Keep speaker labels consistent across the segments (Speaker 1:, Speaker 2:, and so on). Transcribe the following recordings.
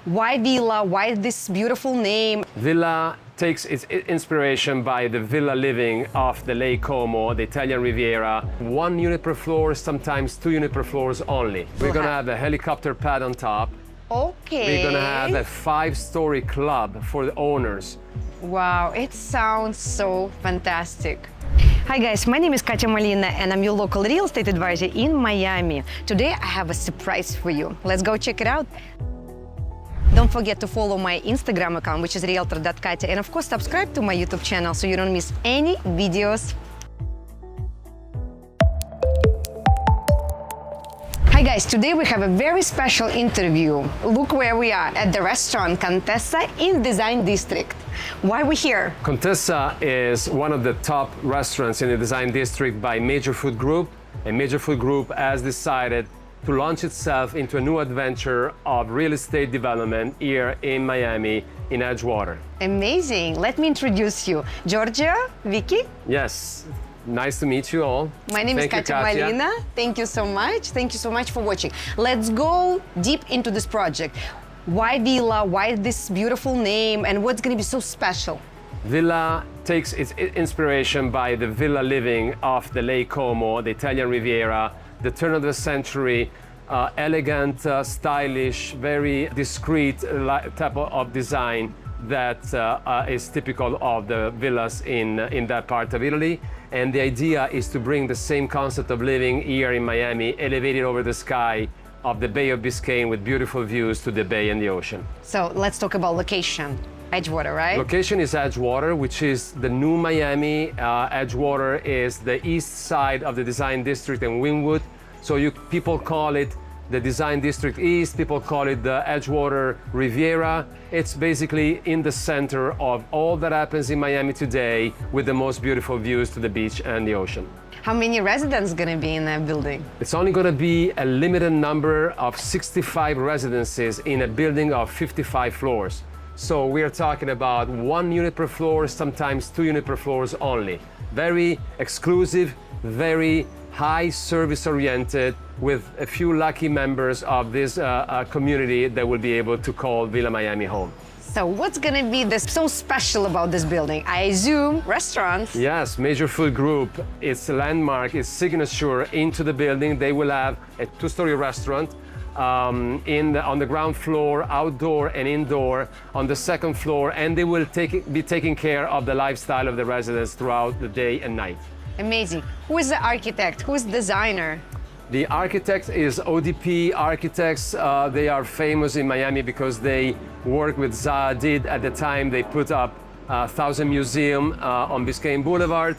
Speaker 1: Why Villa? Why this beautiful name?
Speaker 2: Villa takes its inspiration by the villa living off the Lake Como, the Italian Riviera. 1 unit per floor, sometimes 2 units per floors only. We're gonna have a helicopter pad on top.
Speaker 1: Okay.
Speaker 2: We're gonna have a 5-story club for the owners.
Speaker 1: Wow, it sounds so fantastic. Hi guys, my name is Katya Molina and I'm your local real estate advisor in Miami. Today I have a surprise for you. Let's go check it out. Don't forget to follow my Instagram account, which is realtor.katya, and of course subscribe to my YouTube channel so you don't miss any videos. Hi guys, today we have a very special interview. Look where we are, at the restaurant Contessa in Design District. Why are we here?
Speaker 2: Contessa is one of the top restaurants in the Design District by Major Food Group, and Major Food Group has decided to launch itself into a new adventure of real estate development here in Miami, in Edgewater.
Speaker 1: Amazing. Let me introduce you. Georgia, Vicky.
Speaker 2: Yes, nice to meet you all.
Speaker 1: My name is Katya Molina. Thank you so much. Thank you so much for watching. Let's go deep into this project. Why Villa? Why this beautiful name? And what's going to be so special?
Speaker 2: Villa takes its inspiration by the villa living off the Lake Como, the Italian Riviera, the turn of the century, elegant, stylish, very discreet type of design that is typical of the villas in that part of Italy. And the idea is to bring the same concept of living here in Miami, elevated over the sky of the Bay of Biscayne with beautiful views to the bay and the ocean.
Speaker 1: So let's talk about location. Edgewater, right?
Speaker 2: Location is Edgewater, which is the new Miami. Edgewater is the east side of the Design District in Wynwood. So people call it the Design District East, people call it the Edgewater Riviera. It's basically in the center of all that happens in Miami today with the most beautiful views to the beach and the ocean.
Speaker 1: How many residents going to be in that building?
Speaker 2: It's only going to be a limited number of 65 residences in a building of 55 floors. So we are talking about 1 unit per floor, sometimes 2 units per floors only. Very exclusive, very high service oriented, with a few lucky members of this community that will be able to call Villa Miami home.
Speaker 1: So what's going to be so special about this building? I assume restaurants.
Speaker 2: Yes, Major Food Group, its landmark, its signature into the building. They will have a 2-story restaurant on the ground floor, outdoor and indoor, on the 2nd floor, and they will be taking care of the lifestyle of the residents throughout the day and night.
Speaker 1: Amazing. Who is the architect? Who is the designer?
Speaker 2: The architect is ODP Architects. They are famous in Miami because they worked with Zaha Hadid at the time they put up 1000 Museum on Biscayne Boulevard.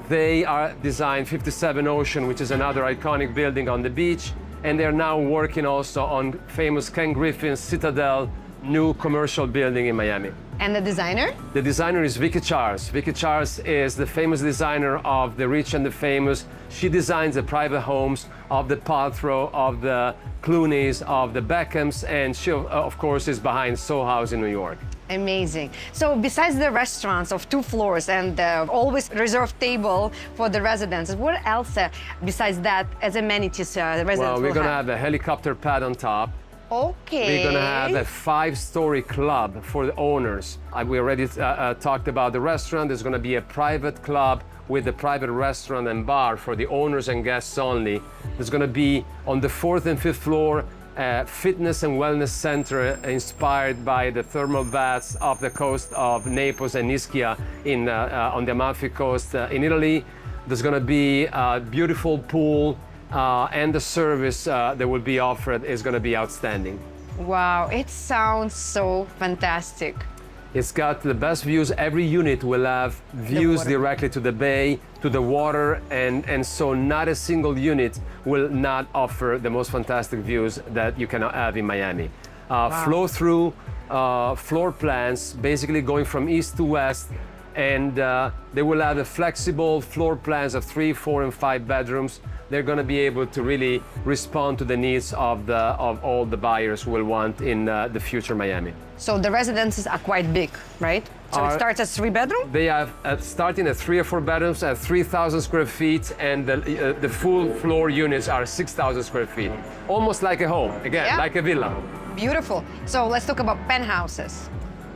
Speaker 2: They designed 57 Ocean, which is another iconic building on the beach. And they're now working also on famous Ken Griffin's Citadel new commercial building in Miami.
Speaker 1: And the designer?
Speaker 2: The designer is Vicky Charles. Vicky Charles is the famous designer of The Rich and the Famous. She designs the private homes of the Paltrow, of the Clooneys, of the Beckhams, and she, of course, is behind Soho House in New York.
Speaker 1: Amazing. So besides the restaurants of 2 floors and the always reserved table for the residents, what else besides that as amenities the residents
Speaker 2: Well, we're
Speaker 1: will
Speaker 2: going to
Speaker 1: have?
Speaker 2: have a helicopter pad on top.
Speaker 1: Okay.
Speaker 2: We're going to have a 5-story club for the owners. We already talked about the restaurant. There's going to be a private club with a private restaurant and bar for the owners and guests only. There's going to be on the 4th and 5th floor a fitness and wellness center inspired by the thermal baths off the coast of Naples and Ischia on the Amalfi Coast in Italy. There's going to be a beautiful pool. And the service that will be offered is going to be outstanding.
Speaker 1: Wow, it sounds so fantastic.
Speaker 2: It's got the best views. Every unit will have views directly to the bay, to the water, and so not a single unit will not offer the most fantastic views that you can have in Miami.
Speaker 1: Wow.
Speaker 2: Flow-through floor plans, basically going from east to west, and they will have a flexible floor plans of 3, 4, and 5 bedrooms. They're going to be able to really respond to the needs of all the buyers who will want in the future Miami.
Speaker 1: So the residences are quite big, right? So it starts as 3 bedroom?
Speaker 2: They have starting at 3 or 4 bedrooms at 3,000 square feet, and the full floor units are 6,000 square feet. Almost like a home, again, like a villa.
Speaker 1: Beautiful. So let's talk about penthouses.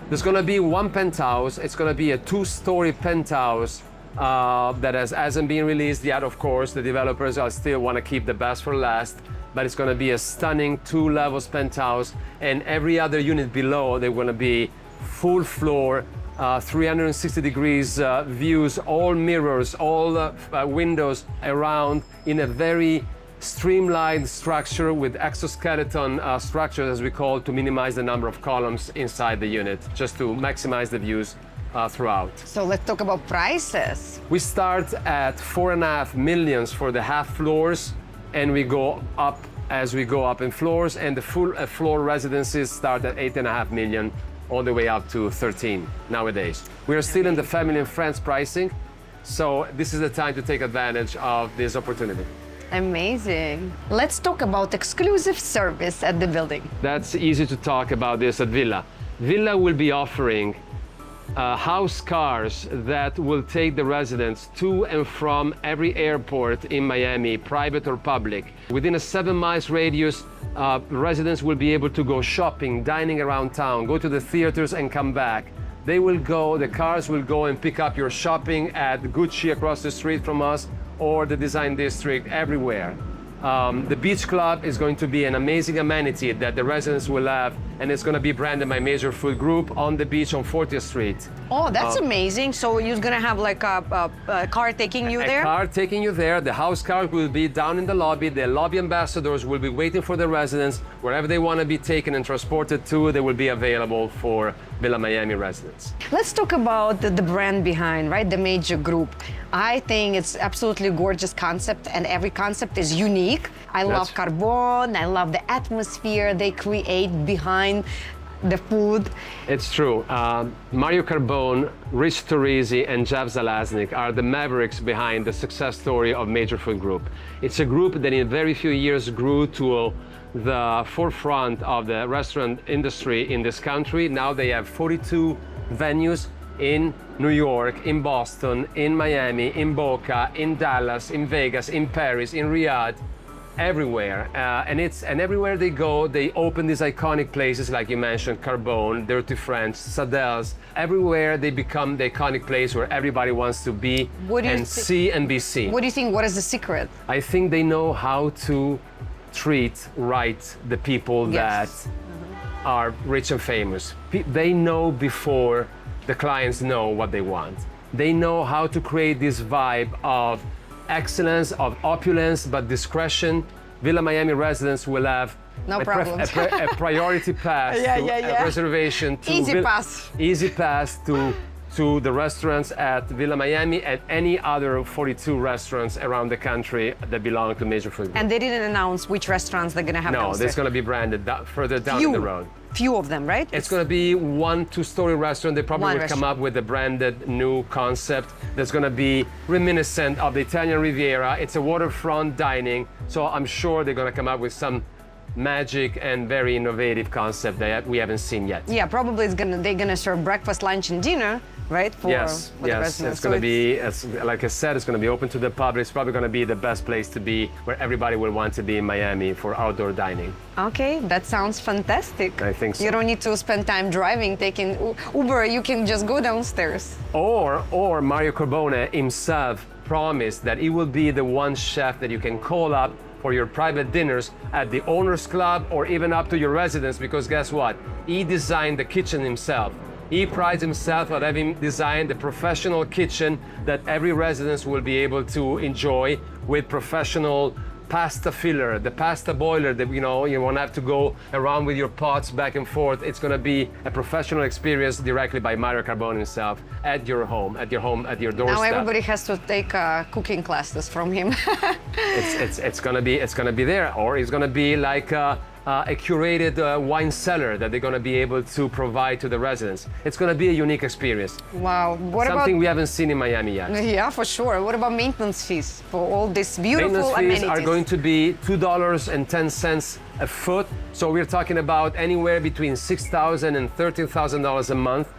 Speaker 2: There's going to be one penthouse. It's going to be a 2-story penthouse that hasn't been released yet, of course. The developers are still want to keep the best for last, but it's going to be a stunning 2 levels penthouse, and every other unit below, they're going to be full floor, 360 degrees views, all mirrors, all windows around in a very streamlined structure with exoskeleton structures, as we call, to minimize the number of columns inside the unit, just to maximize the views throughout.
Speaker 1: So let's talk about prices.
Speaker 2: We start at 4.5 million for the half floors, and we go up as we go up in floors, and the full floor residences start at 8.5 million, all the way up to 13 nowadays. We are still in the family and friends pricing, so this is the time to take advantage of this opportunity.
Speaker 1: Amazing. Let's talk about exclusive service at the building.
Speaker 2: That's easy to talk about this at Villa. Villa will be offering house cars that will take the residents to and from every airport in Miami, private or public. Within a 7 miles radius, residents will be able to go shopping, dining around town, go to the theaters and come back. The cars will go and pick up your shopping at Gucci across the street from us, or the Design District, everywhere. The Beach Club is going to be an amazing amenity that the residents will have, and it's going to be branded by Major Food Group on the beach on 40th Street.
Speaker 1: Oh, that's amazing. So you're going to have like a car taking you there?
Speaker 2: A car taking you there. The house car will be down in the lobby. The lobby ambassadors will be waiting for the residents. Wherever they want to be taken and transported to, they will be available for Villa Miami residents.
Speaker 1: Let's talk about the brand behind, right? The Major Group. I think it's absolutely gorgeous concept, and every concept is unique. I love Carbon. I love the atmosphere they create behind the food.
Speaker 2: It's true. Mario Carbone, Rich Torrisi, and Jeff Zalaznik are the mavericks behind the success story of Major Food Group. It's a group that in very few years grew to the forefront of the restaurant industry in this country. Now they have 42 venues in New York, in Boston, in Miami, in Boca, in Dallas, in Vegas, in Paris, in Riyadh, everywhere. And everywhere they go, they open these iconic places like you mentioned, Carbone, Dirty French, Sadelle's. Everywhere they become the iconic place where everybody wants to be and see and be seen.
Speaker 1: What do you think? What is the secret?
Speaker 2: I think they know how to treat right the people that are rich and famous. They know before the clients know what they want. They know how to create this vibe of excellence, of opulence, but discretion. Villa Miami residents will have
Speaker 1: a
Speaker 2: priority pass, a reservation to easy pass to the restaurants at Villa Miami and any other 42 restaurants around the country that belong to Major Food Group.
Speaker 1: And they didn't announce which restaurants they're going to have.
Speaker 2: No, it's going to be branded further down the road.
Speaker 1: Few of them, right?
Speaker 2: It's going to be 1 2-story restaurant. They probably will come up with a branded new concept that's going to be reminiscent of the Italian Riviera. It's a waterfront dining, so I'm sure they're going to come up with some magic and very innovative concept that we haven't seen yet.
Speaker 1: Yeah, probably they're gonna serve breakfast, lunch, and dinner, right?
Speaker 2: Yes. It's going to be, like I said, it's going to be open to the public. It's probably going to be the best place to be, where everybody will want to be in Miami for outdoor dining.
Speaker 1: Okay, that sounds fantastic.
Speaker 2: I think so.
Speaker 1: You don't need to spend time driving, taking Uber. You can just go downstairs.
Speaker 2: Or Mario Carbone himself promised that he will be the one chef that you can call up for your private dinners at the Owners Club or even up to your residence, because guess what? He designed the kitchen himself. He prides himself on having designed the professional kitchen that every residence will be able to enjoy, with professional pasta filler, the pasta boiler that you won't have to go around with your pots back and forth. It's going to be a professional experience directly by Mario Carbone himself at your home, at your doorstep.
Speaker 1: Now everybody has to take cooking classes from him.
Speaker 2: it's going to be there, or it's going to be like a curated wine cellar that they're going to be able to provide to the residents. It's going to be a unique experience.
Speaker 1: Wow.
Speaker 2: Something we haven't seen in Miami yet.
Speaker 1: Yeah, for sure. What about maintenance fees for all these beautiful amenities?
Speaker 2: Maintenance fees are going to be $2.10 a foot. So we're talking about anywhere between $6,000 and $13,000 a month.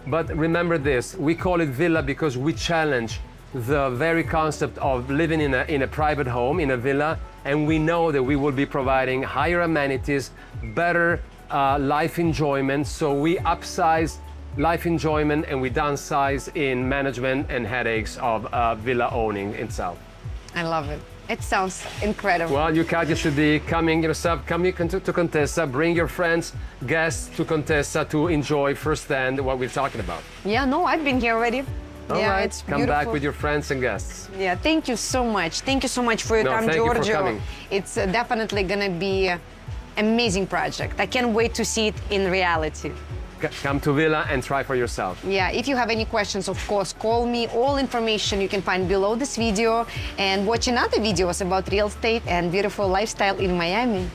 Speaker 2: But remember this, we call it villa because we challenge the very concept of living in a private home, in a villa, and we know that we will be providing higher amenities, better life enjoyment. So we upsize life enjoyment and we downsize in management and headaches of villa owning itself.
Speaker 1: I love it. It sounds incredible.
Speaker 2: Well, you, Katya, should be coming yourself, coming to Contessa, bring your friends, guests to Contessa to enjoy firsthand what we're talking about.
Speaker 1: Yeah, no, I've been here already.
Speaker 2: All
Speaker 1: yeah,
Speaker 2: right,
Speaker 1: it's
Speaker 2: come
Speaker 1: beautiful.
Speaker 2: back with your friends and guests.
Speaker 1: Yeah, thank you so much. Thank you so much for your
Speaker 2: No,
Speaker 1: time,
Speaker 2: thank you for
Speaker 1: Giorgio.
Speaker 2: coming.
Speaker 1: It's definitely gonna be an amazing project. I can't wait to see it in reality.
Speaker 2: Come to Villa and try for yourself.
Speaker 1: Yeah, if you have any questions, of course, call me. All information you can find below this video and watch another videos about real estate and beautiful lifestyle in Miami.